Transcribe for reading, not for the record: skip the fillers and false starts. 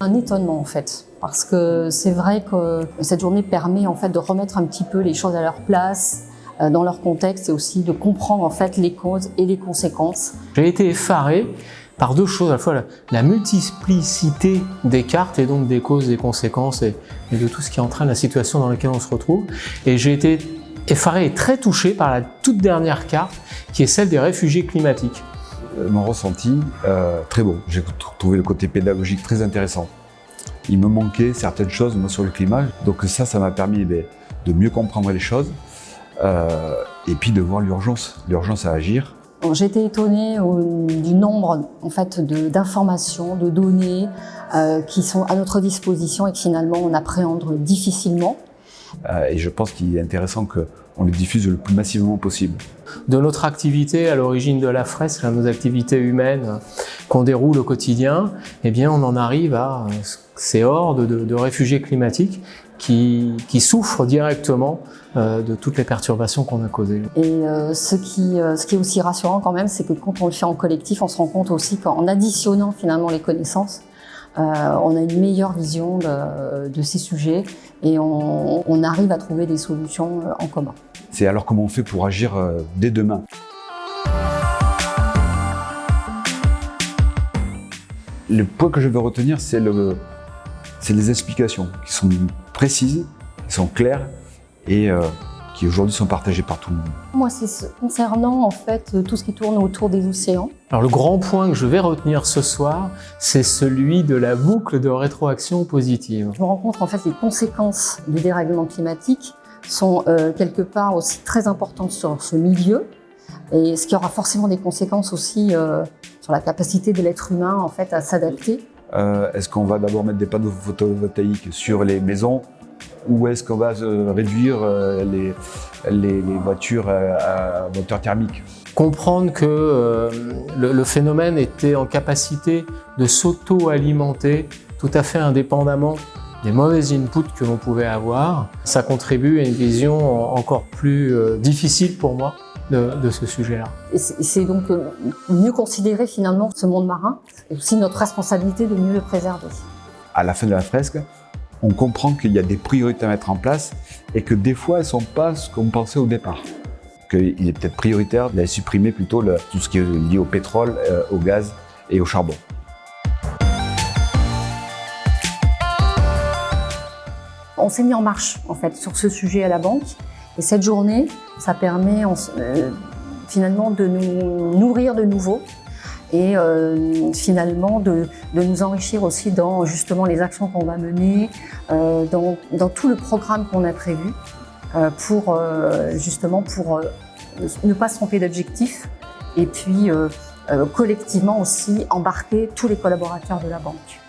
Un étonnement en fait, parce que c'est vrai que cette journée permet en fait de remettre un petit peu les choses à leur place, dans leur contexte, et aussi de comprendre en fait les causes et les conséquences. J'ai été effaré par deux choses, à la fois la multiplicité des cartes et donc des causes, des conséquences et de tout ce qui entraîne la situation dans laquelle on se retrouve. Et j'ai été effaré et très touché par la toute dernière carte qui est celle des réfugiés climatiques. Mon ressenti, très beau. J'ai trouvé le côté pédagogique très intéressant. Il me manquait certaines choses moi, sur le climat, donc ça m'a permis de mieux comprendre les choses et puis de voir l'urgence à agir. J'ai été étonnée du nombre en fait, d'informations, de données qui sont à notre disposition et que finalement on appréhende difficilement. Et je pense qu'il est intéressant qu'on le diffuse le plus massivement possible. De notre activité à l'origine de la fresque, nos activités humaines qu'on déroule au quotidien, eh bien on en arrive à ces hordes de réfugiés climatiques qui souffrent directement de toutes les perturbations qu'on a causées. Et ce qui est aussi rassurant quand même, c'est que quand on le fait en collectif, on se rend compte aussi qu'en additionnant finalement les connaissances, on a une meilleure vision de ces sujets et on arrive à trouver des solutions en commun. C'est alors comment on fait pour agir dès demain. Le point que je veux retenir, c'est les explications qui sont précises, qui sont claires et qui aujourd'hui sont partagées par tout le monde. Moi, c'est concernant en fait tout ce qui tourne autour des océans. Alors le grand point que je vais retenir ce soir, c'est celui de la boucle de rétroaction positive. Je me rends compte en fait les conséquences du dérèglement climatique sont quelque part aussi très importantes sur ce milieu et ce qui aura forcément des conséquences aussi sur la capacité de l'être humain en fait à s'adapter. Est-ce qu'on va d'abord mettre des panneaux photovoltaïques sur les maisons ou est-ce qu'on va réduire les voitures à moteur thermique? Comprendre que le phénomène était en capacité de s'auto-alimenter tout à fait indépendamment des mauvais inputs que l'on pouvait avoir, ça contribue à une vision encore plus difficile pour moi de ce sujet-là. Et c'est donc mieux considérer finalement ce monde marin, et aussi notre responsabilité de mieux le préserver. À la fin de la fresque, on comprend qu'il y a des priorités à mettre en place et que des fois elles ne sont pas ce qu'on pensait au départ. Qu'il est peut-être prioritaire de supprimer plutôt tout ce qui est lié au pétrole, au gaz et au charbon. On s'est mis en marche en fait sur ce sujet à la banque et cette journée, ça permet finalement de nous nourrir de nouveau et finalement de nous enrichir aussi dans justement les actions qu'on va mener, dans tout le programme qu'on a prévu pour ne pas se tromper d'objectif et puis collectivement aussi embarquer tous les collaborateurs de la banque.